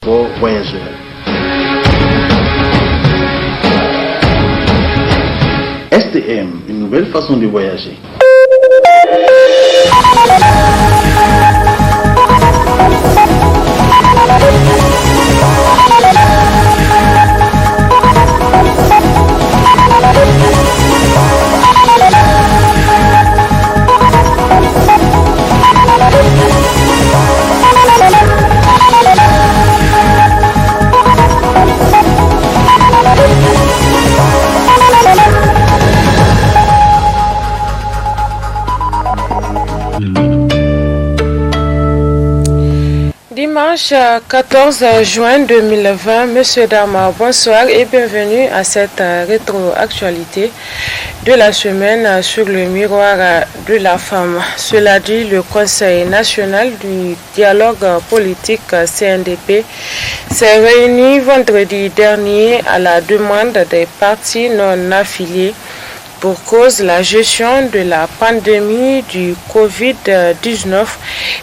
Pour voyageurs. STM, une nouvelle façon de voyager. Dimanche 14 juin 2020, messieurs, dames, bonsoir et bienvenue à cette rétroactualité de la semaine sur le miroir de la femme. Cela dit, le Conseil national du dialogue politique CNDP s'est réuni vendredi dernier à la demande des partis non affiliés pour cause la gestion de la pandémie du Covid-19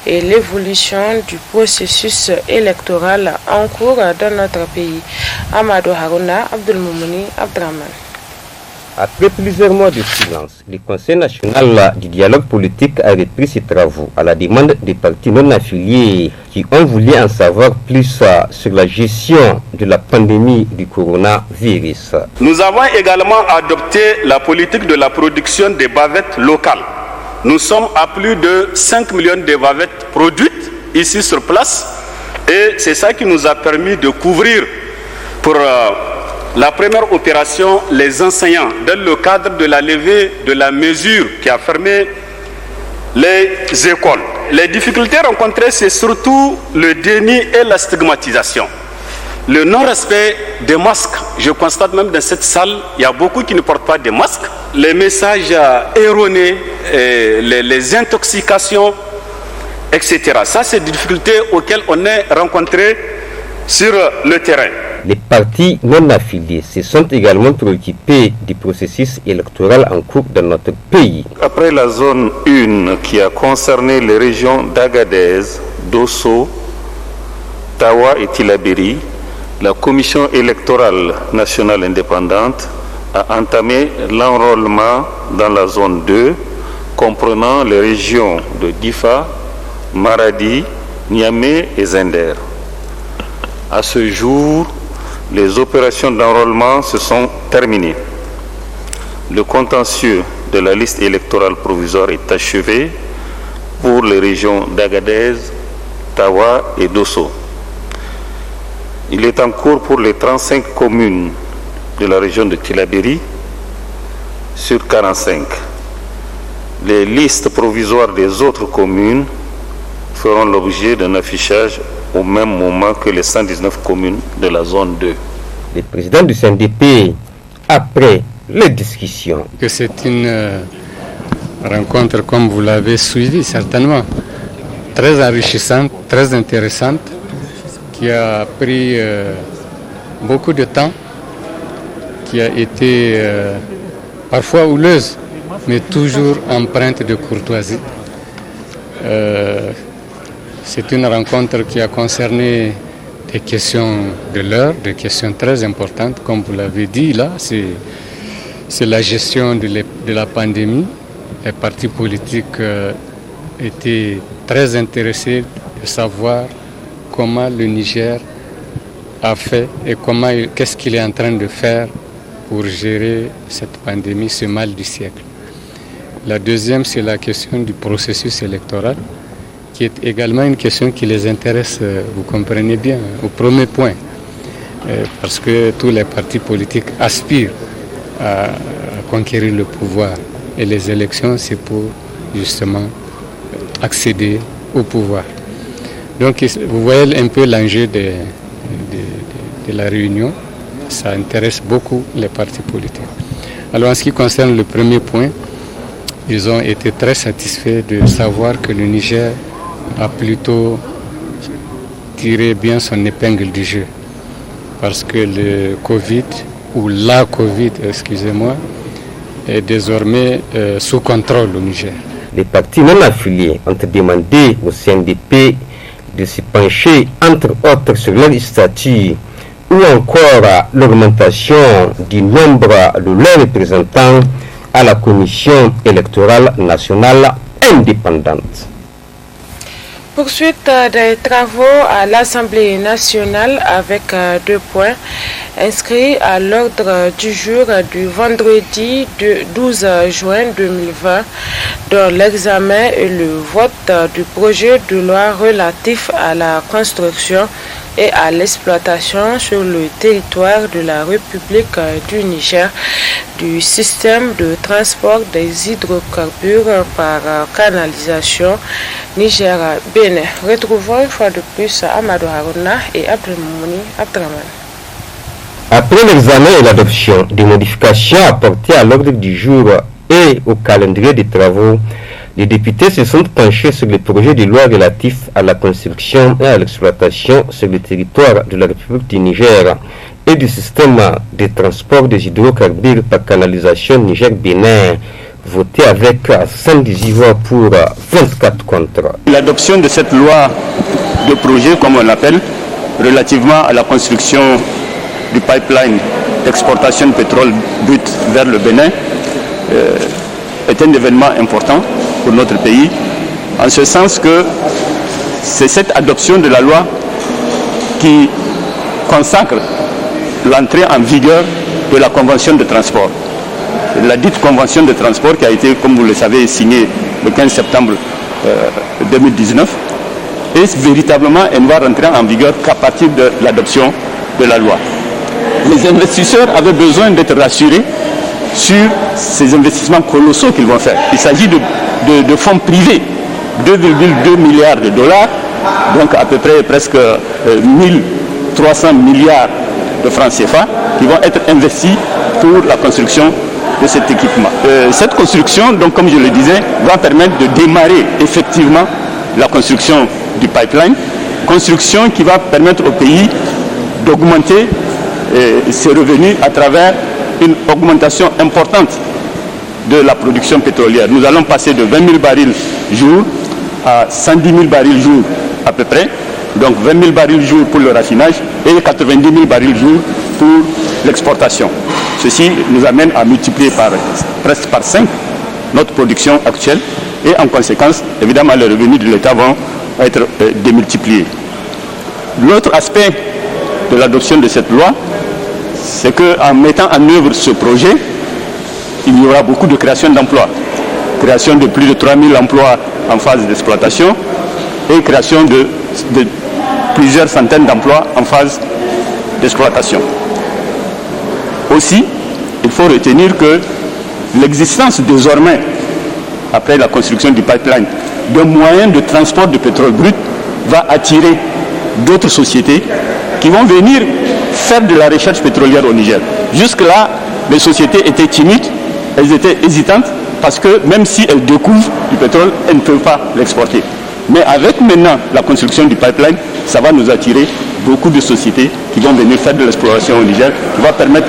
et l'évolution du processus électoral en cours dans notre pays. Amadou Harouna, Abdelmoumouni, Abdraman. Après plusieurs mois de silence, le Conseil national du dialogue politique a repris ses travaux à la demande des partis non affiliés qui ont voulu en savoir plus sur la gestion de la pandémie du coronavirus. Nous avons également adopté la politique de la production des bavettes locales. Nous sommes à plus de 5 millions de bavettes produites ici sur place et c'est ça qui nous a permis de couvrir pour la première opération, les enseignants, dans le cadre de la levée de la mesure qui a fermé les écoles. Les difficultés rencontrées, c'est surtout le déni et la stigmatisation. Le non-respect des masques. Je constate même dans cette salle, il y a beaucoup qui ne portent pas de masques. Les messages erronés, les intoxications, etc. Ça, c'est des difficultés auxquelles on est rencontré sur le terrain. Les partis non affiliés se sont également préoccupés du processus électoral en cours dans notre pays. Après la zone 1 qui a concerné les régions d'Agadez, Dosso, Tawa et Tillabéri, la Commission électorale nationale indépendante a entamé l'enrôlement dans la zone 2, comprenant les régions de Difa, Maradi, Niamey et Zender. À ce jour, les opérations d'enrôlement se sont terminées. Le contentieux de la liste électorale provisoire est achevé pour les régions d'Agadez, Tawa et Dosso. Il est en cours pour les 35 communes de la région de Tillabéri sur 45. Les listes provisoires des autres communes feront l'objet d'un affichage au même moment que les 119 communes de la zone 2. Le président du CNDP, après les discussions. Que c'est une rencontre, comme vous l'avez suivi certainement, très enrichissante, très intéressante, qui a pris beaucoup de temps, qui a été parfois houleuse, mais toujours empreinte de courtoisie. C'est une rencontre qui a concerné des questions de l'heure, des questions très importantes. Comme vous l'avez dit, là, c'est la gestion de la pandémie. Les partis politiques étaient très intéressés de savoir comment le Niger a fait et qu'est-ce qu'il est en train de faire pour gérer cette pandémie, ce mal du siècle. La deuxième, c'est la question du processus électoral, qui est également une question qui les intéresse, vous comprenez bien, au premier point, parce que tous les partis politiques aspirent à conquérir le pouvoir et les élections, c'est pour justement accéder au pouvoir. Donc vous voyez un peu l'enjeu de la réunion, ça intéresse beaucoup les partis politiques. Alors en ce qui concerne le premier point, ils ont été très satisfaits de savoir que le Niger a plutôt tiré bien son épingle du jeu. Parce que le Covid, ou la Covid, excusez-moi, est désormais sous contrôle au Niger. Les partis non affiliés ont demandé au CNDP de se pencher entre autres sur leur statut ou encore l'augmentation du nombre de leurs représentants à la Commission électorale nationale indépendante. Poursuite des travaux à l'Assemblée nationale avec 2 points inscrits à l'ordre du jour du vendredi 12 juin 2020, dont l'examen et le vote du projet de loi relatif à la construction et à l'exploitation sur le territoire de la République du Niger du système de transport des hydrocarbures par canalisation Niger-Bénin. Retrouvons une fois de plus Amadou Harouna et Abdelmouni Abdraman. Après l'examen et l'adoption des modifications apportées à l'ordre du jour et au calendrier des travaux, les députés se sont penchés sur le projet de loi relatif à la construction et à l'exploitation sur le territoire de la République du Niger et du système de transport des hydrocarbures par canalisation Niger-Bénin, voté avec 118 voix pour 24 contre. L'adoption de cette loi de projet, comme on l'appelle, relativement à la construction du pipeline d'exportation de pétrole brut vers le Bénin, est un événement important pour notre pays, en ce sens que c'est cette adoption de la loi qui consacre l'entrée en vigueur de la convention de transport. La dite convention de transport qui a été, comme vous le savez, signée le 15 septembre 2019, et véritablement elle ne va rentrer en vigueur qu'à partir de l'adoption de la loi. Les investisseurs avaient besoin d'être rassurés sur ces investissements colossaux qu'ils vont faire. Il s'agit de fonds privés, 2,2 milliards de dollars, donc à peu près presque 1300 milliards de francs CFA, qui vont être investis pour la construction de cet équipement. Cette construction, donc, comme je le disais, va permettre de démarrer effectivement la construction du pipeline, construction qui va permettre au pays d'augmenter ses revenus à travers une augmentation importante de la production pétrolière. Nous allons passer de 20 000 barils jour à 110 000 barils jour à peu près. Donc 20 000 barils jour pour le raffinage et 90 000 barils jour pour l'exportation. Ceci nous amène à multiplier presque par 5 notre production actuelle et en conséquence, évidemment, les revenus de l'État vont être démultipliés. L'autre aspect de l'adoption de cette loi, c'est qu'en mettant en œuvre ce projet, il y aura beaucoup de création d'emplois. Création de plus de 3 000 emplois en phase d'exploitation et création de plusieurs centaines d'emplois en phase d'exploitation. Aussi, il faut retenir que l'existence désormais, après la construction du pipeline, d'un moyen de transport de pétrole brut va attirer d'autres sociétés qui vont venir faire de la recherche pétrolière au Niger. Jusque-là, les sociétés étaient timides, elles étaient hésitantes, parce que même si elles découvrent du pétrole, elles ne peuvent pas l'exporter. Mais avec maintenant la construction du pipeline, ça va nous attirer beaucoup de sociétés qui vont venir faire de l'exploration au Niger, qui va permettre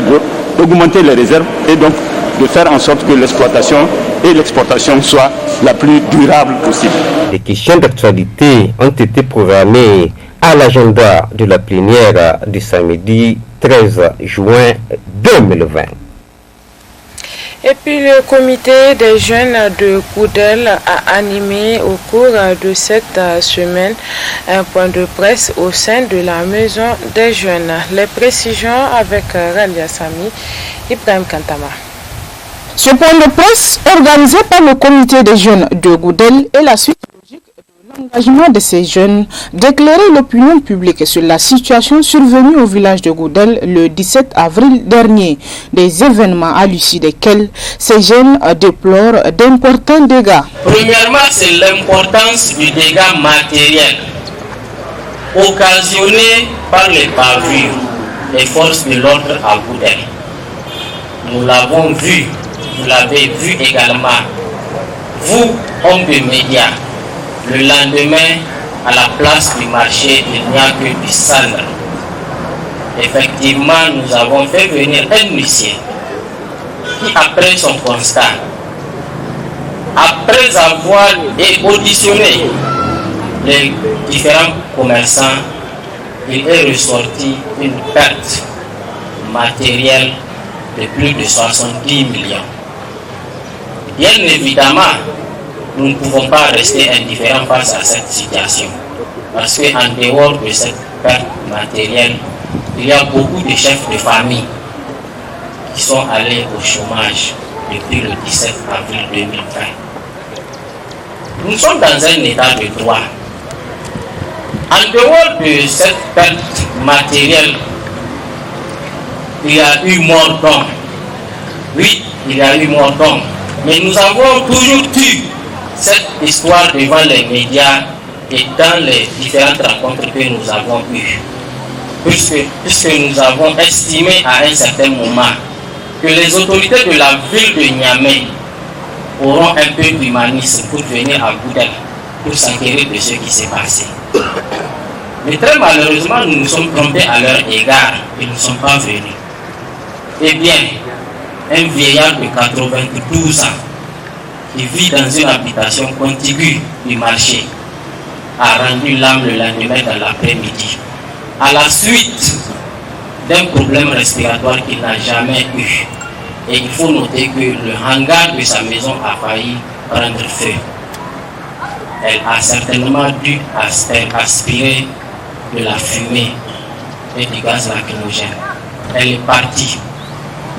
d'augmenter les réserves et donc de faire en sorte que l'exploitation et l'exportation soient la plus durable possible. Les questions d'actualité ont été programmées à l'agenda de la plénière du samedi 13 juin 2020. Et puis le comité des jeunes de Goudel a animé au cours de cette semaine un point de presse au sein de la maison des jeunes. Les précisions avec Ralia Sami, Ibrahim Kantama. Ce point de presse organisé par le comité des jeunes de Goudel est la suite logique de l'engagement de ces jeunes d'éclairer l'opinion publique sur la situation survenue au village de Goudel le 17 avril dernier, des événements à l'issue desquels ces jeunes déplorent d'importants dégâts. Premièrement, c'est l'importance du dégât matériel occasionné par les bavures des forces de l'ordre à Goudel. Nous l'avons vu. Vous l'avez vu également, vous, hommes de médias, le lendemain, à la place du marché, il n'y a que du cendre. Effectivement, nous avons fait venir un huissier qui, après son constat, après avoir auditionné les différents commerçants, il est ressorti une perte matérielle de plus de 70 millions. Bien évidemment, nous ne pouvons pas rester indifférents face à cette situation. Parce qu'en dehors de cette perte matérielle, il y a beaucoup de chefs de famille qui sont allés au chômage depuis le 17 avril 2020. Nous sommes dans un état de droit. En dehors de cette perte matérielle, il y a eu mort d'homme. Oui, il y a eu mort d'homme. Mais nous avons toujours eu cette histoire devant les médias et dans les différentes rencontres que nous avons eues. Puisque nous avons estimé à un certain moment que les autorités de la ville de Niamey auront un peu d'humanisme pour venir à Goudel pour s'enquérir de ce qui s'est passé. Mais très malheureusement, nous nous sommes trompés à leur égard et nous ne sommes pas venus. Eh bien, un vieillard de 92 ans qui vit dans une habitation contiguë du marché a rendu l'âme le lendemain dans l'après-midi à la suite d'un problème respiratoire qu'il n'a jamais eu. Et il faut noter que le hangar de sa maison a failli prendre feu. Elle a certainement dû aspirer de la fumée et du gaz lacrymogène. Elle est partie.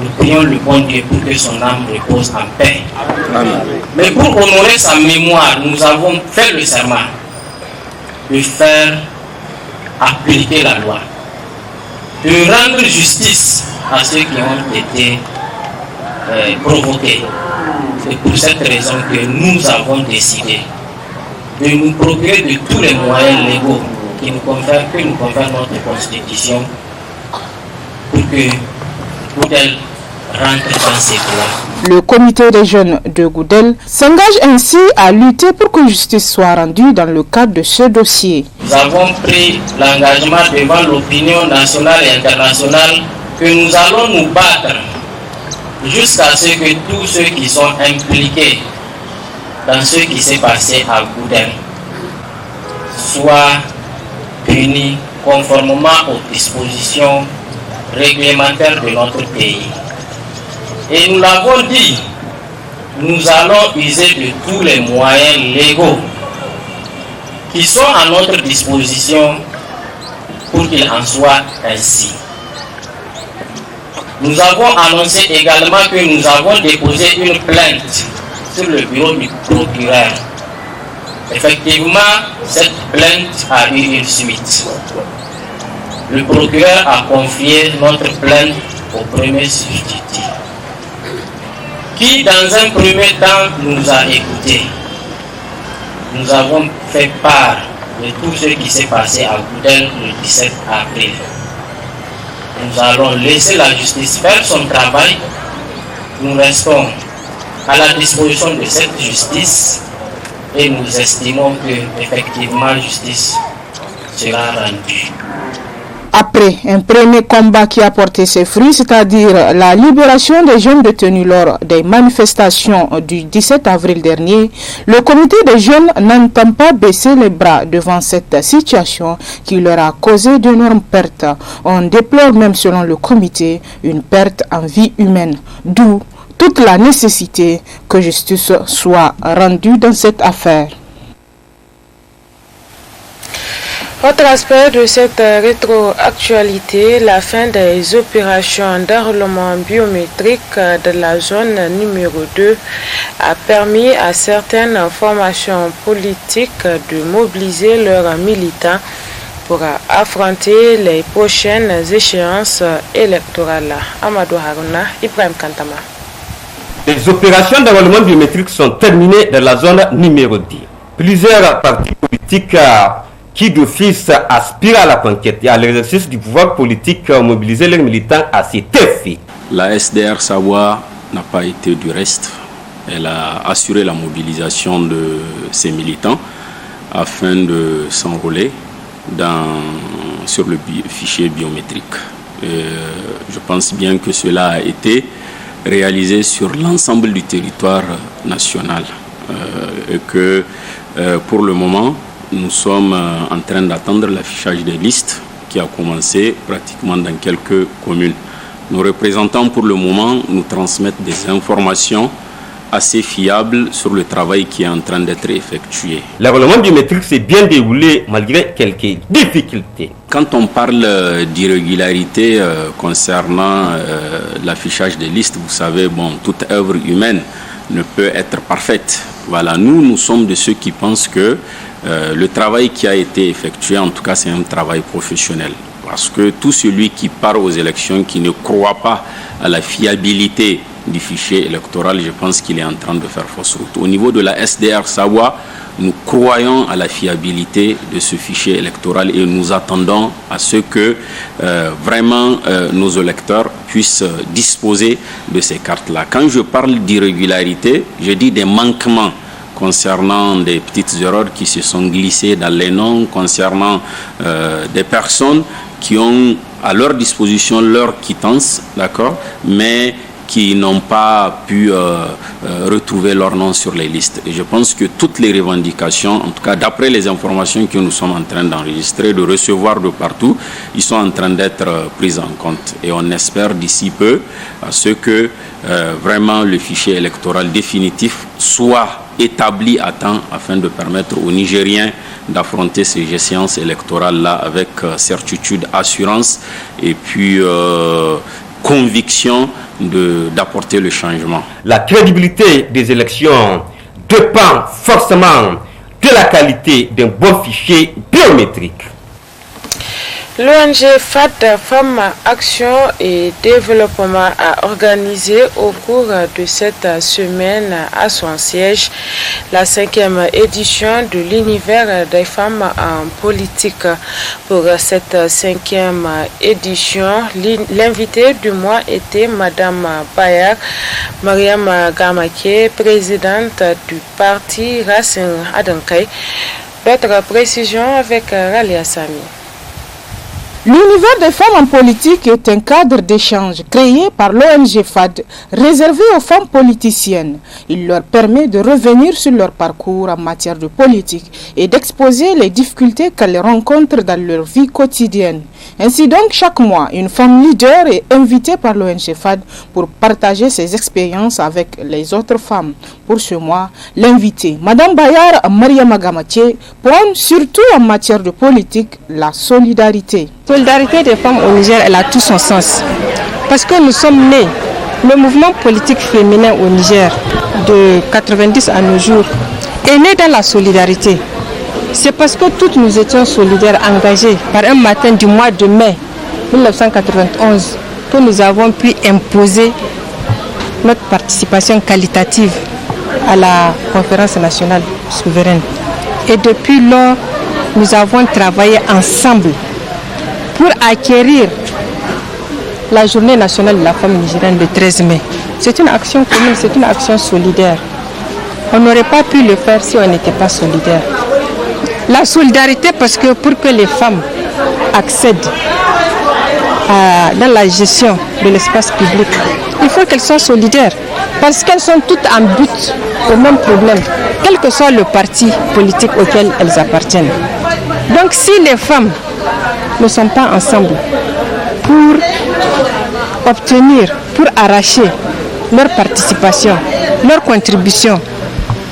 Nous prions le bon Dieu pour que son âme repose en paix. Amen. Mais pour honorer sa mémoire, nous avons fait le serment de faire appliquer la loi, de rendre justice à ceux qui ont été provoqués. C'est pour cette raison que nous avons décidé de nous procurer de tous les moyens légaux que nous confère notre Constitution pour que Goudel rentre dans ses droits. Le comité des jeunes de Goudel s'engage ainsi à lutter pour que justice soit rendue dans le cadre de ce dossier. Nous avons pris l'engagement devant l'opinion nationale et internationale que nous allons nous battre jusqu'à ce que tous ceux qui sont impliqués dans ce qui s'est passé à Goudel soient punis conformément aux dispositions réglementaires de notre pays. Et nous l'avons dit, nous allons user de tous les moyens légaux qui sont à notre disposition pour qu'il en soit ainsi. Nous avons annoncé également que nous avons déposé une plainte sur le bureau du procureur. Effectivement, cette plainte a eu une suite. Le procureur a confié notre plainte au premier substitut, qui dans un premier temps nous a écoutés. Nous avons fait part de tout ce qui s'est passé à Goudel le 17 avril. Nous allons laisser la justice faire son travail. Nous restons à la disposition de cette justice et nous estimons que effectivement justice sera rendue. Après un premier combat qui a porté ses fruits, c'est-à-dire la libération des jeunes détenus lors des manifestations du 17 avril dernier, le comité des jeunes n'entend pas baisser les bras devant cette situation qui leur a causé d'énormes pertes. On déplore même, selon le comité, une perte en vie humaine, d'où toute la nécessité que justice soit rendue dans cette affaire. Autre aspect de cette rétroactualité, la fin des opérations d'enrôlement biométrique de la zone numéro 2 a permis à certaines formations politiques de mobiliser leurs militants pour affronter les prochaines échéances électorales. Amadou Harouna, Ibrahim Kantama. Les opérations d'enrôlement biométrique sont terminées dans la zone numéro 10. Plusieurs partis politiques qui d'office aspirent à la conquête et à l'exercice du pouvoir politique ont mobilisé leurs militants à cet effet. La SDR Savoie n'a pas été du reste. Elle a assuré la mobilisation de ses militants afin de s'enrôler sur le fichier biométrique. Je pense bien que cela a été réalisé sur l'ensemble du territoire national et que pour le moment, nous sommes en train d'attendre l'affichage des listes qui a commencé pratiquement dans quelques communes. Nos représentants, pour le moment, nous transmettent des informations assez fiables sur le travail qui est en train d'être effectué. Le roulement biométrique s'est bien déroulé malgré quelques difficultés. Quand on parle d'irrégularité concernant l'affichage des listes, vous savez, toute œuvre humaine ne peut être parfaite. Voilà, nous sommes de ceux qui pensent que le travail qui a été effectué, en tout cas, c'est un travail professionnel. Parce que tout celui qui part aux élections, qui ne croit pas à la fiabilité du fichier électoral, je pense qu'il est en train de faire fausse route. Au niveau de la SDR Savoie, nous croyons à la fiabilité de ce fichier électoral et nous attendons à ce que vraiment nos électeurs puissent disposer de ces cartes-là. Quand je parle d'irrégularité, je dis des manquements concernant des petites erreurs qui se sont glissées dans les noms, concernant des personnes qui ont à leur disposition leur quittance, d'accord, mais qui n'ont pas pu retrouver leur nom sur les listes. Et je pense que toutes les revendications, en tout cas d'après les informations que nous sommes en train d'enregistrer, de recevoir de partout, ils sont en train d'être prises en compte. Et on espère d'ici peu à ce que vraiment le fichier électoral définitif soit établi à temps afin de permettre aux Nigériens d'affronter ces échéances électorales-là avec certitude, assurance et puis conviction d'apporter le changement. La crédibilité des élections dépend forcément de la qualité d'un bon fichier biométrique. L'ONG FAD, Femmes, Action et Développement, a organisé au cours de cette semaine à son siège la 5e édition de l'univers des femmes en politique. Pour cette 5e édition, l'invitée du mois était Madame Bayar Mariam Gamake, présidente du parti Racine Adankai. D'autres précisions avec Ralia Sami. L'univers des femmes en politique est un cadre d'échange créé par l'ONG FAD, réservé aux femmes politiciennes. Il leur permet de revenir sur leur parcours en matière de politique et d'exposer les difficultés qu'elles rencontrent dans leur vie quotidienne. Ainsi donc, chaque mois, une femme leader est invitée par l'ONG FAD pour partager ses expériences avec les autres femmes. Pour ce mois, l'invitée, Madame Bayar Mariam Gamake, prône surtout en matière de politique la solidarité. La solidarité des femmes au Niger, elle a tout son sens. Parce que nous sommes nés, le mouvement politique féminin au Niger, de 90 à nos jours, est né dans la solidarité. C'est parce que toutes nous étions solidaires, engagés par un matin du mois de mai 1991 que nous avons pu imposer notre participation qualitative à la conférence nationale souveraine. Et depuis lors, nous avons travaillé ensemble pour acquérir la journée nationale de la femme nigérienne le 13 mai. C'est une action commune, c'est une action solidaire. On n'aurait pas pu le faire si on n'était pas solidaire. La solidarité, parce que pour que les femmes accèdent dans la gestion de l'espace public, il faut qu'elles soient solidaires, parce qu'elles sont toutes en but au même problème, quel que soit le parti politique auquel elles appartiennent. Donc si les femmes ne sont pas ensemble pour obtenir, pour arracher leur participation, leur contribution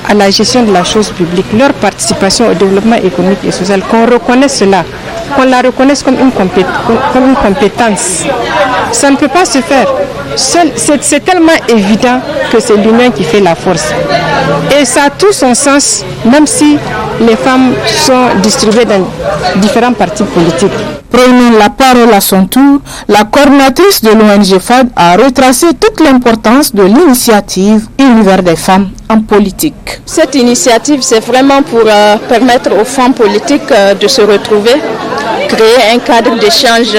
à la gestion de la chose publique, leur participation au développement économique et social, qu'on reconnaisse cela, qu'on la reconnaisse comme une compétence. Ça ne peut pas se faire. C'est tellement évident que c'est l'union qui fait la force. Et ça a tout son sens, même si les femmes sont distribuées dans différents partis politiques. Prenant la parole à son tour, la coordinatrice de l'ONG FAD a retracé toute l'importance de l'initiative Univers des femmes en politique. Cette initiative, c'est vraiment pour permettre aux femmes politiques de se retrouver, créer un cadre d'échange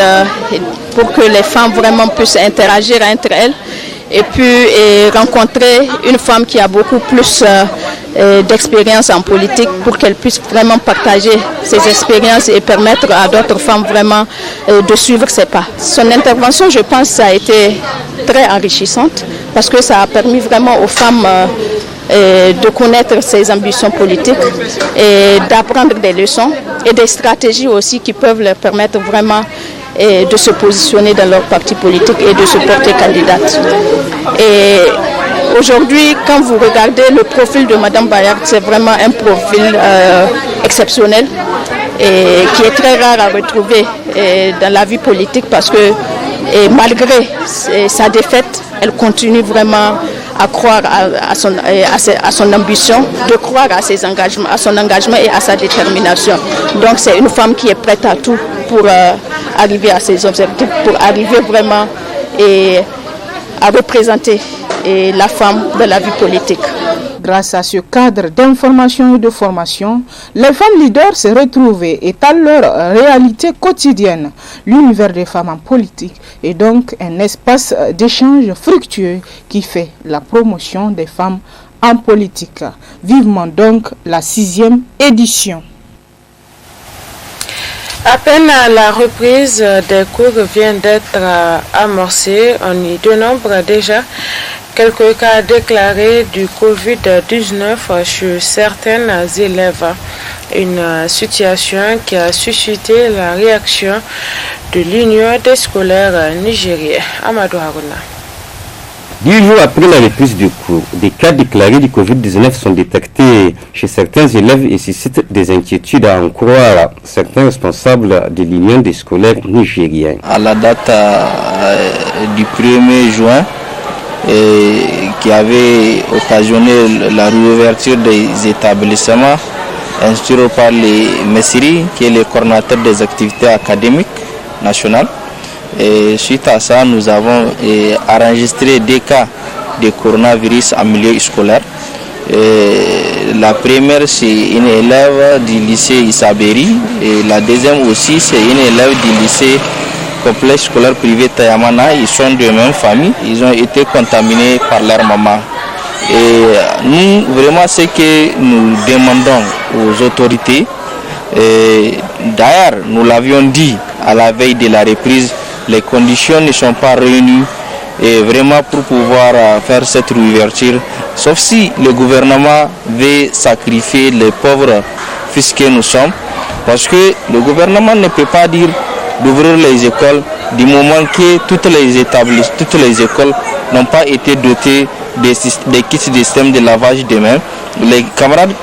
pour que les femmes vraiment puissent interagir entre elles et puis rencontrer une femme qui a beaucoup plus d'expérience en politique pour qu'elle puisse vraiment partager ses expériences et permettre à d'autres femmes vraiment de suivre ses pas. Son intervention, je pense, ça a été très enrichissante parce que ça a permis vraiment aux femmes de connaître ses ambitions politiques et d'apprendre des leçons et des stratégies aussi qui peuvent leur permettre vraiment de se positionner dans leur parti politique et de se porter candidate. Et aujourd'hui, quand vous regardez le profil de Mme Bayard, c'est vraiment un profil exceptionnel et qui est très rare à retrouver dans la vie politique parce que malgré sa défaite, elle continue vraiment à croire à son ambition, de croire à ses engagements, à son engagement et à sa détermination. Donc c'est une femme qui est prête à tout pour arriver à ses objectifs, pour arriver vraiment à représenter la femme de la vie politique. Grâce à ce cadre d'information et de formation, les femmes leaders se retrouvent et étalent leur réalité quotidienne. L'univers des femmes en politique est donc un espace d'échange fructueux qui fait la promotion des femmes en politique. Vivement donc la 6e édition. À peine la reprise des cours vient d'être amorcée, on y dénombre déjà quelques cas déclarés du Covid-19 chez certains élèves. Une situation qui a suscité la réaction de l'Union des scolaires nigériens. Amadou Haruna. 10 jours après la reprise du cours, des cas déclarés du Covid-19 sont détectés chez certains élèves et suscitent des inquiétudes à en croire certains responsables de l'Union des scolaires nigériens. À la date du 1er juin, qui avait occasionné la réouverture des établissements instruits par les MESRI, qui est le coordinateur des activités académiques nationales. Et suite à ça, nous avons enregistré des cas de coronavirus en milieu scolaire. La première, c'est une élève du lycée Isaberi. Et la deuxième aussi, c'est une élève du lycée complexe scolaire privé Tayamana. Ils sont de même famille. Ils ont été contaminés par leur maman. Et nous, vraiment, ce que nous demandons aux autorités, d'ailleurs, nous l'avions dit à la veille de la reprise, les conditions ne sont pas réunies et vraiment pour pouvoir faire cette réouverture, sauf si le gouvernement veut sacrifier les pauvres fils que nous sommes, parce que le gouvernement ne peut pas dire d'ouvrir les écoles du moment que toutes les écoles n'ont pas été dotées des kits de système de lavage de mains, les camarades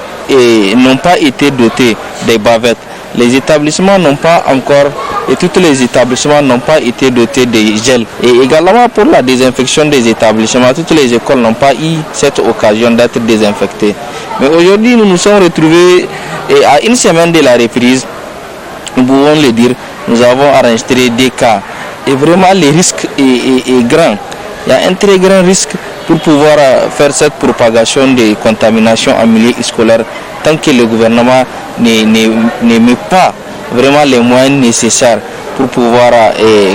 n'ont pas été dotés des bavettes. Les établissements n'ont pas encore, et tous les établissements n'ont pas été dotés de gel. Et également pour la désinfection des établissements, toutes les écoles n'ont pas eu cette occasion d'être désinfectées. Mais aujourd'hui, nous nous sommes retrouvés à une semaine de la reprise, nous pouvons le dire, nous avons enregistré des cas. Et vraiment, le risque est grand. Il y a un très grand risque pour pouvoir faire cette propagation de contamination en milieu scolaire tant que le gouvernement ne met pas vraiment les moyens nécessaires pour pouvoir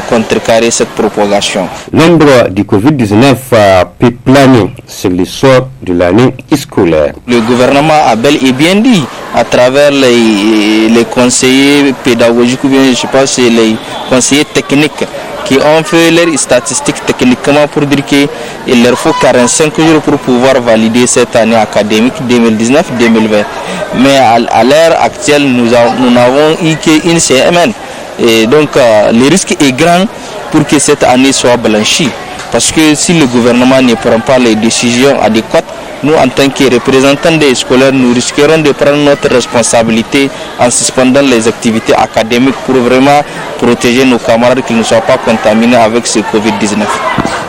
contrecarrer cette propagation. L'ombre du Covid-19 peut planer sur le sort de l'année scolaire. Le gouvernement a bel et bien dit à travers les conseillers pédagogiques ou bien je pense les conseillers techniques qui ont fait leurs statistiques techniquement pour dire qu'il leur faut 45 jours pour pouvoir valider cette année académique 2019-2020. Mais à l'heure actuelle, nous n'avons eu qu'une semaine. Et donc, le risque est grand pour que cette année soit blanchie. Parce que si le gouvernement ne prend pas les décisions adéquates, nous, en tant que représentants des scolaires, nous risquerons de prendre notre responsabilité en suspendant les activités académiques pour vraiment protéger nos camarades qu'ils ne soient pas contaminés avec ce Covid-19.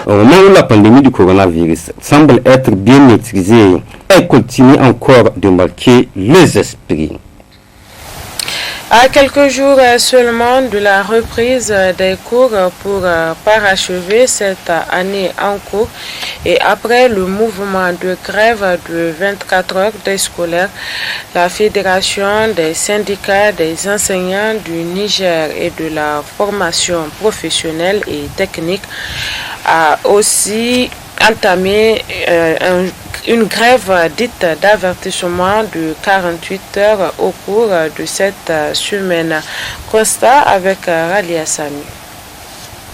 Au moment où la pandémie du coronavirus semble être bien maîtrisée, elle continue encore de marquer les esprits. À quelques jours seulement de la reprise des cours pour parachever cette année en cours et après le mouvement de grève de 24 heures des scolaires, la Fédération des syndicats des enseignants du Niger et de la formation professionnelle et technique a aussi entamé une grève dite d'avertissement de 48 heures au cours de cette semaine. Constat avec Ralia Sami.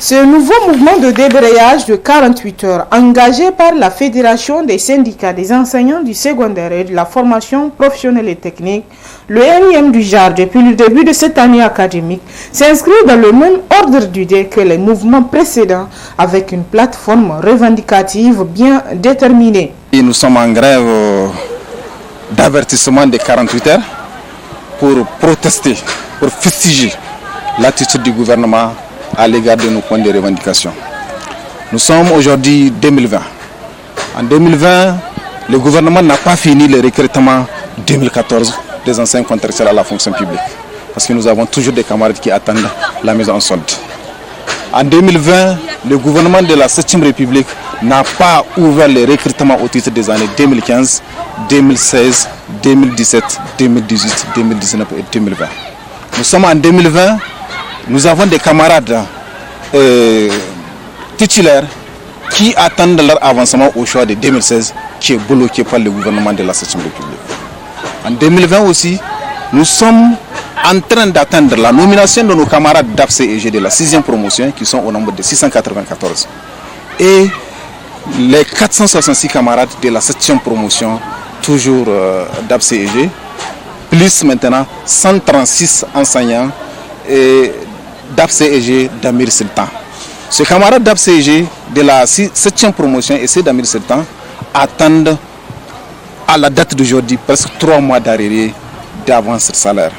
Ce nouveau mouvement de débrayage de 48 heures engagé par la Fédération des syndicats des enseignants du secondaire et de la formation professionnelle et technique, le NIM du genre depuis le début de cette année académique, s'inscrit dans le même ordre d'idée que les mouvements précédents avec une plateforme revendicative bien déterminée. Et nous sommes en grève d'avertissement de 48 heures pour protester, pour fustiger l'attitude du gouvernement à l'égard de nos points de revendication. Nous sommes aujourd'hui 2020. En 2020, le gouvernement n'a pas fini le recrutement 2014 des enseignants contractuels à la fonction publique. Parce que nous avons toujours des camarades qui attendent la mise en solde. En 2020, le gouvernement de la 7e République n'a pas ouvert le recrutement au titre des années 2015, 2016, 2017, 2018, 2019 et 2020. Nous sommes en 2020. Nous avons des camarades titulaires qui attendent leur avancement au choix de 2016 qui est bloqué par le gouvernement de la 7e République. En 2020 aussi, nous sommes en train d'attendre la nomination de nos camarades d'APCEG de la 6e promotion qui sont au nombre de 694 et les 466 camarades de la 7e promotion toujours d'APCEG plus maintenant 136 enseignants et d'APCEG d'Amir Sultan. Ce camarade d'APCEG de la 7e promotion et ceux d'Amir Sultan attendent à la date d'aujourd'hui presque 3 mois d'arrêt d'avance de salaire.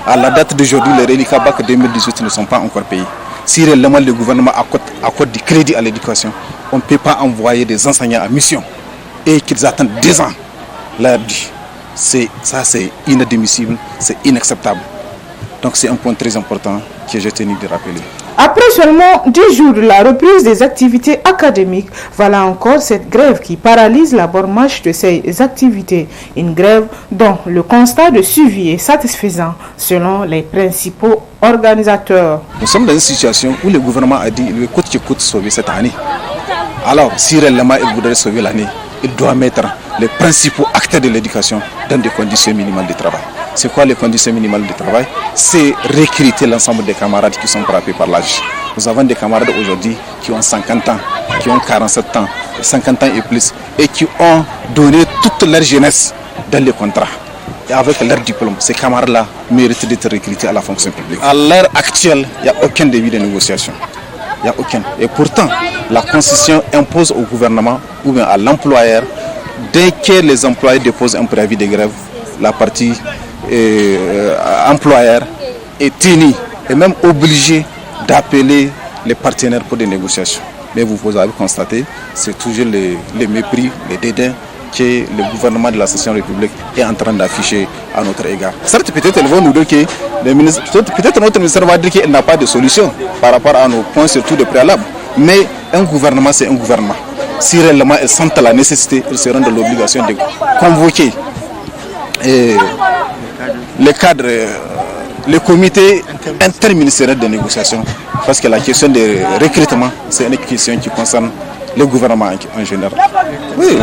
À la date d'aujourd'hui, les reliquats BAC 2018 ne sont pas encore payés. Si réellement le gouvernement accorde du crédit à l'éducation, on ne peut pas envoyer des enseignants à mission et qu'ils attendent 2 ans leur dû. Ça c'est inadmissible, c'est inacceptable. Donc c'est un point très important que j'ai tenu de rappeler. Après seulement 10 jours de la reprise des activités académiques, voilà encore cette grève qui paralyse la bonne marche de ces activités. Une grève dont le constat de suivi est satisfaisant selon les principaux organisateurs. Nous sommes dans une situation où le gouvernement a dit qu'il coûte que coûte sauver cette année. Alors si réellement il voudrait sauver l'année, il doit mettre les principaux acteurs de l'éducation dans des conditions minimales de travail. C'est quoi les conditions minimales de travail? C'est recruter l'ensemble des camarades qui sont frappés par l'âge. Nous avons des camarades aujourd'hui qui ont 50 ans, qui ont 47 ans, 50 ans et plus, et qui ont donné toute leur jeunesse dans les contrats. Et avec leur diplôme, ces camarades-là méritent d'être recrutés à la fonction publique. À l'heure actuelle, il n'y a aucun début de négociation. Il n'y a aucun. Et pourtant, la Constitution impose au gouvernement ou bien à l'employeur, dès que les employés déposent un préavis de grève, la partie employeur est tenu et même obligé d'appeler les partenaires pour des négociations. Mais vous avez constaté, c'est toujours les mépris, les dédains que le gouvernement de la 7e République est en train d'afficher à notre égard. Certes, peut-être ils vont nous dire que peut-être notre ministère va dire qu'il n'a pas de solution par rapport à nos points, surtout de préalable. Mais un gouvernement, c'est un gouvernement. Si réellement ils sentent la nécessité, ils seront dans l'obligation de convoquer les cadres, le comité interministériel de négociation, parce que la question de recrutement, c'est une question qui concerne le gouvernement en général. Oui,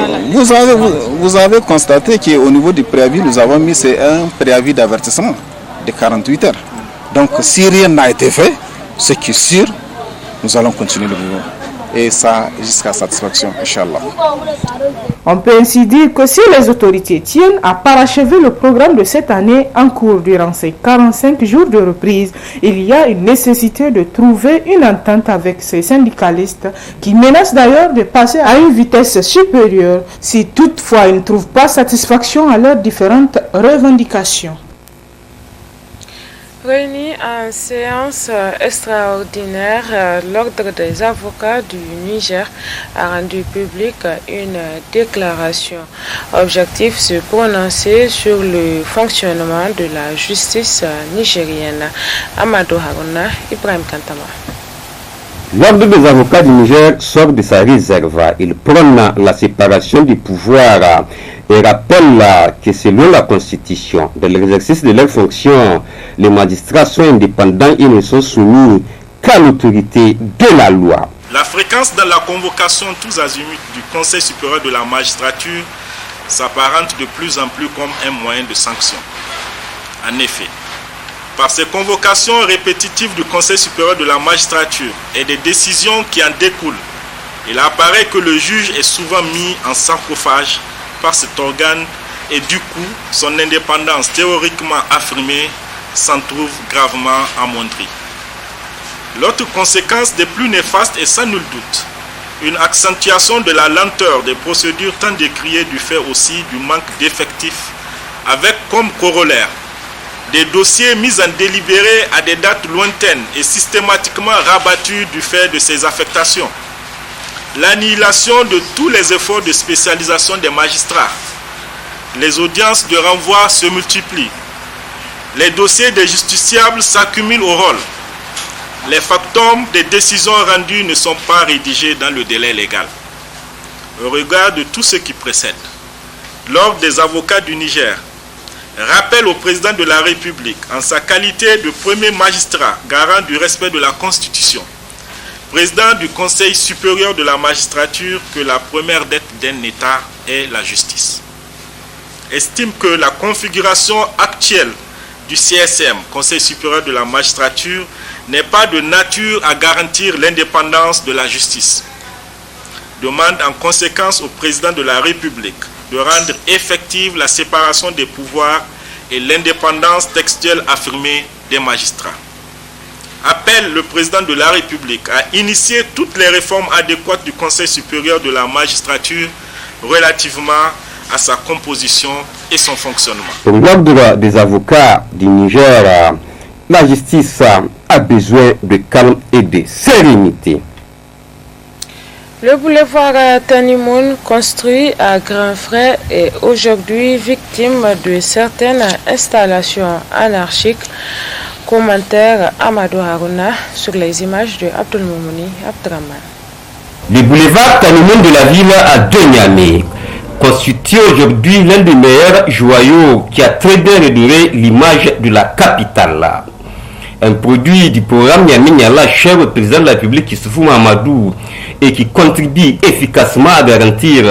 vous avez constaté qu'au niveau du préavis, nous avons mis un préavis d'avertissement de 48 heures. Donc si rien n'a été fait, ce qui est sûr, nous allons continuer le mouvement. Et ça jusqu'à satisfaction, Inch'Allah. On peut ainsi dire que si les autorités tiennent à parachever le programme de cette année en cours durant ces 45 jours de reprise, il y a une nécessité de trouver une entente avec ces syndicalistes qui menacent d'ailleurs de passer à une vitesse supérieure si toutefois ils ne trouvent pas satisfaction à leurs différentes revendications. Réunis en séance extraordinaire, l'Ordre des avocats du Niger a rendu public une déclaration. Objectif, se prononcer sur le fonctionnement de la justice nigérienne. Amadou Harouna, Ibrahim Kantama. L'Ordre des avocats du Niger sort de sa réserve. Il prône la séparation du pouvoir et rappelle que selon la Constitution, dans l'exercice de leurs fonctions, les magistrats sont indépendants et ne sont soumis qu'à l'autorité de la loi. La fréquence dans la convocation tous azimuts du Conseil supérieur de la magistrature s'apparente de plus en plus comme un moyen de sanction. En effet, Par ces convocations répétitives du Conseil supérieur de la magistrature et des décisions qui en découlent, il apparaît que le juge est souvent mis en sarcophage par cet organe et du coup, son indépendance théoriquement affirmée s'en trouve gravement amoindrie. L'autre conséquence des plus néfastes est sans nul doute une accentuation de la lenteur des procédures tant décriées du fait aussi du manque d'effectifs, avec comme corollaire des dossiers mis en délibéré à des dates lointaines et systématiquement rabattus du fait de ces affectations. L'annihilation de tous les efforts de spécialisation des magistrats. Les audiences de renvoi se multiplient. Les dossiers des justiciables s'accumulent au rôle. Les factums des décisions rendues ne sont pas rédigés dans le délai légal. Au regard de tout ce qui précède, l'Ordre des avocats du Niger rappelle au président de la République, en sa qualité de premier magistrat garant du respect de la Constitution, président du Conseil supérieur de la magistrature, que la première dette d'un État est la justice. Estime que la configuration actuelle du CSM, Conseil supérieur de la magistrature, n'est pas de nature à garantir l'indépendance de la justice. Demande en conséquence au président de la République de rendre effective la séparation des pouvoirs et l'indépendance textuelle affirmée des magistrats. Appelle le président de la République à initier toutes les réformes adéquates du Conseil supérieur de la magistrature relativement à sa composition et son fonctionnement. Pour l'Ordre des avocats du Niger, la justice a besoin de calme et de sérénité. Le boulevard Tanimoun, construit à grands frais, est aujourd'hui victime de certaines installations anarchiques. Commentaire Amadou Harouna sur les images de Abdul Moumouni Abdraman. Le boulevard Tanimoun de la ville de Niamey constitue aujourd'hui l'un des meilleurs joyaux qui a très bien redoré l'image de la capitale. Un produit du programme Niamey-Niala, cher au président de la République Issoufou Mahamadou, et qui contribue efficacement à garantir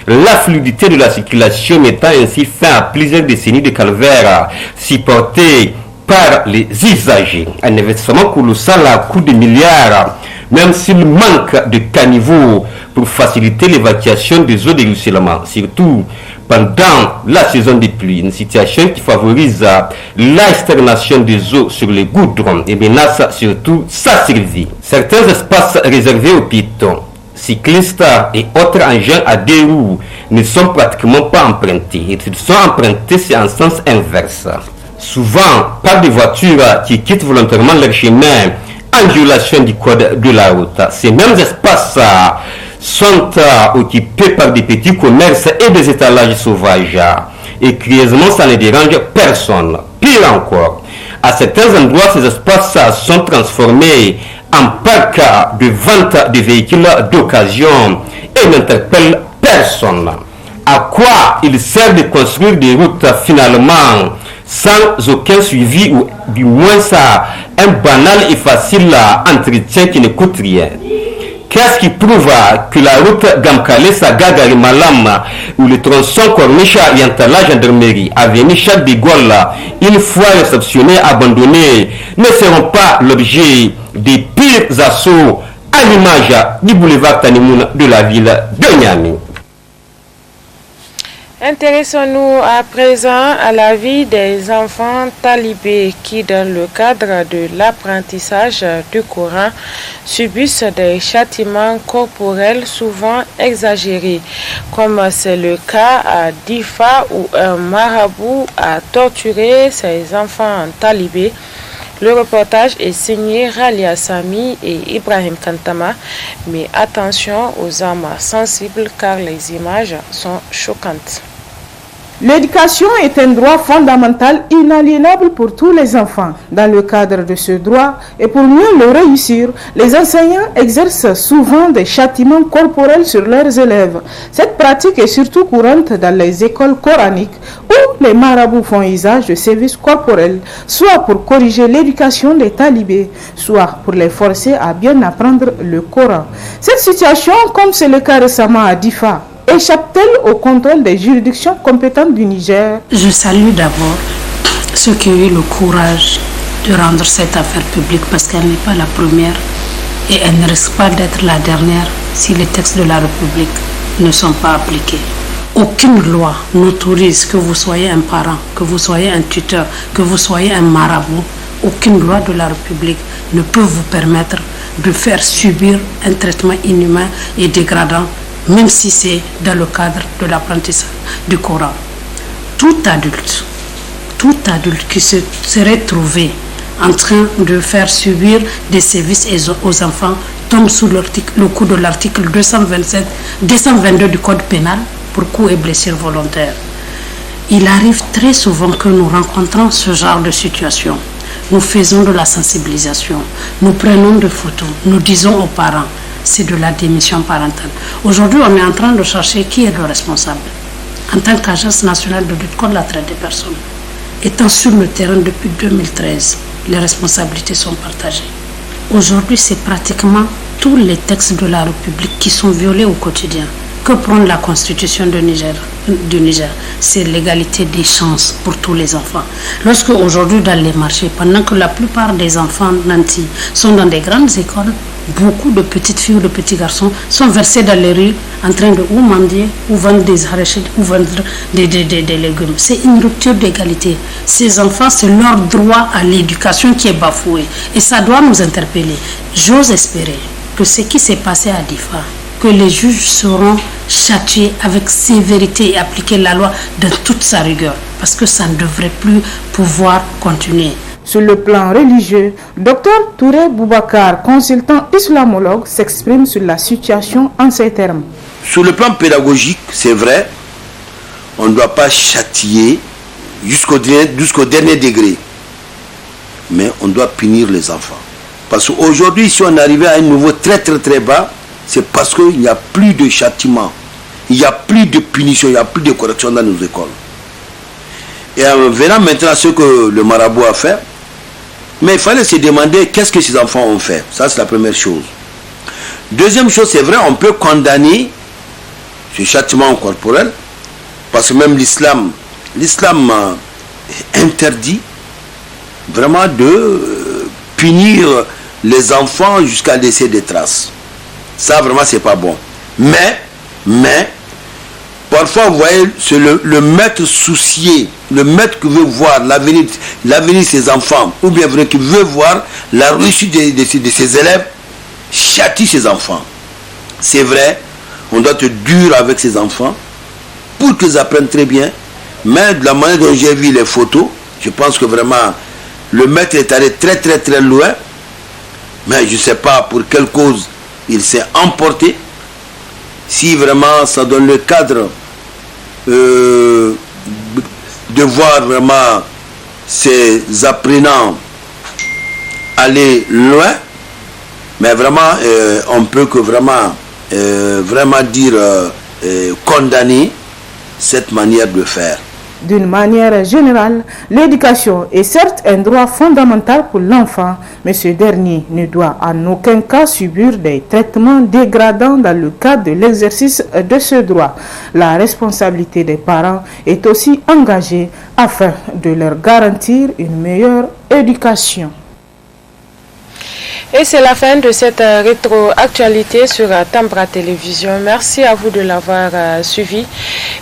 la fluidité de la circulation, mettant ainsi fin à plusieurs décennies de calvaire supportés par les usagers. Un investissement colossal à coût de milliards, même s'il manque de caniveaux pour faciliter l'évacuation des eaux de ruissellement, surtout pendant la saison des pluies, une situation qui favorise l'externation des eaux sur les goudrons et menace surtout sa survie. Certains espaces réservés aux piétons, cyclistes et autres engins à deux roues ne sont pratiquement pas empruntés. Et s'ils sont empruntés, c'est en sens inverse. Souvent par des voitures qui quittent volontairement leur chemin en violation du code de la route. Ces mêmes espaces sont occupés par des petits commerces et des étalages sauvages. Et curieusement, ça ne dérange personne. Pire encore, à certains endroits, ces espaces sont transformés en parc de vente de véhicules d'occasion et n'interpellent personne. À quoi il sert de construire des routes finalement sans aucun suivi ou du moins un banal et facile entretien qui ne coûte rien? Qu'est-ce qui prouve que la route Gamkale-Sagagari-Malam ou le tronçon Cornicha-Yantala gendarmerie avenue Charles de Gaulle, une fois réceptionnés, abandonnés, ne seront pas l'objet des pires assauts à l'image du boulevard Tanimoun de la ville de Niamey? Intéressons-nous à présent à la vie des enfants talibés qui, dans le cadre de l'apprentissage du Coran, subissent des châtiments corporels souvent exagérés, comme c'est le cas à Difa où un marabout a torturé ses enfants talibés. Le reportage est signé Ralia Sami et Ibrahim Kantama, mais attention aux âmes sensibles car les images sont choquantes. L'éducation est un droit fondamental inaliénable pour tous les enfants. Dans le cadre de ce droit, et pour mieux le réussir, les enseignants exercent souvent des châtiments corporels sur leurs élèves. Cette pratique est surtout courante dans les écoles coraniques où les marabouts font usage de sévices corporels, soit pour corriger l'éducation des talibés, soit pour les forcer à bien apprendre le Coran. Cette situation, comme c'est le cas récemment à Difa, échappe-t-elle au contrôle des juridictions compétentes du Niger? Je salue d'abord ceux qui ont eu le courage de rendre cette affaire publique parce qu'elle n'est pas la première et elle ne risque pas d'être la dernière si les textes de la République ne sont pas appliqués. Aucune loi n'autorise que vous soyez un parent, que vous soyez un tuteur, que vous soyez un marabout. Aucune loi de la République ne peut vous permettre de faire subir un traitement inhumain et dégradant, même si c'est dans le cadre de l'apprentissage du Coran. Tout adulte qui se serait trouvé en train de faire subir des services aux enfants tombe sous le coup de l'article 222 du Code pénal pour coups et blessures volontaires. Il arrive très souvent que nous rencontrons ce genre de situation. Nous faisons de la sensibilisation, nous prenons des photos, nous disons aux parents, c'est de la démission parentale. Aujourd'hui, on est en train de chercher qui est le responsable. En tant qu'Agence nationale de lutte contre la traite des personnes, étant sur le terrain depuis 2013, les responsabilités sont partagées. Aujourd'hui, c'est pratiquement tous les textes de la République qui sont violés au quotidien. Que prend la Constitution du Niger? C'est l'égalité des chances pour tous les enfants. Lorsque aujourd'hui dans les marchés, pendant que la plupart des enfants nantis sont dans des grandes écoles, beaucoup de petites filles ou de petits garçons sont versés dans les rues en train de ou mendier, ou vendre des arachides, ou vendre des légumes. C'est une rupture d'égalité. Ces enfants, c'est leur droit à l'éducation qui est bafoué. Et ça doit nous interpeller. J'ose espérer que ce qui s'est passé à Difa, que les juges seront châtiés avec sévérité et appliquer la loi dans toute sa rigueur, parce que ça ne devrait plus pouvoir continuer. Sur le plan religieux, Dr Touré Boubacar, consultant islamologue, s'exprime sur la situation en ces termes. Sur le plan pédagogique, c'est vrai, on ne doit pas châtier jusqu'au dernier degré, mais on doit punir les enfants. Parce qu'aujourd'hui, si on arrivait à un niveau très bas, c'est parce qu'il n'y a plus de châtiment, il n'y a plus de punition, il n'y a plus de correction dans nos écoles. Et en venant maintenant à ce que le marabout a fait, mais il fallait se demander qu'est-ce que ces enfants ont fait. Ça, c'est la première chose. Deuxième chose, c'est vrai, on peut condamner ce châtiment corporel, parce que même l'islam interdit vraiment de punir les enfants jusqu'à laisser des traces. Ça, vraiment, c'est pas bon. Mais, parfois, vous voyez, c'est le maître soucié, le maître qui veut voir l'avenir de ses enfants, ou bien qui veut voir la réussite de ses élèves, châtie ses enfants. C'est vrai, on doit être dur avec ses enfants pour qu'ils apprennent très bien, mais de la manière dont j'ai vu les photos, je pense que vraiment, le maître est allé très loin, mais je ne sais pas pour quelle cause il s'est emporté. Si vraiment ça donne le cadre de voir vraiment ces apprenants aller loin, mais vraiment on peut que vraiment dire condamner cette manière de faire. D'une manière générale, l'éducation est certes un droit fondamental pour l'enfant, mais ce dernier ne doit en aucun cas subir des traitements dégradants dans le cadre de l'exercice de ce droit. La responsabilité des parents est aussi engagée afin de leur garantir une meilleure éducation. Et c'est la fin de cette rétroactualité sur Tambra Télévision. Merci à vous de l'avoir suivi.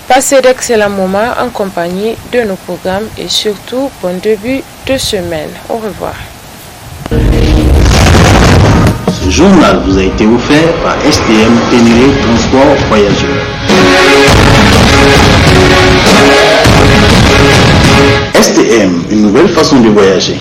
Passez d'excellents moments en compagnie de nos programmes et surtout bon début de semaine. Au revoir. Ce journal vous a été offert par STM Ténéré Transport Voyageurs. STM, une nouvelle façon de voyager.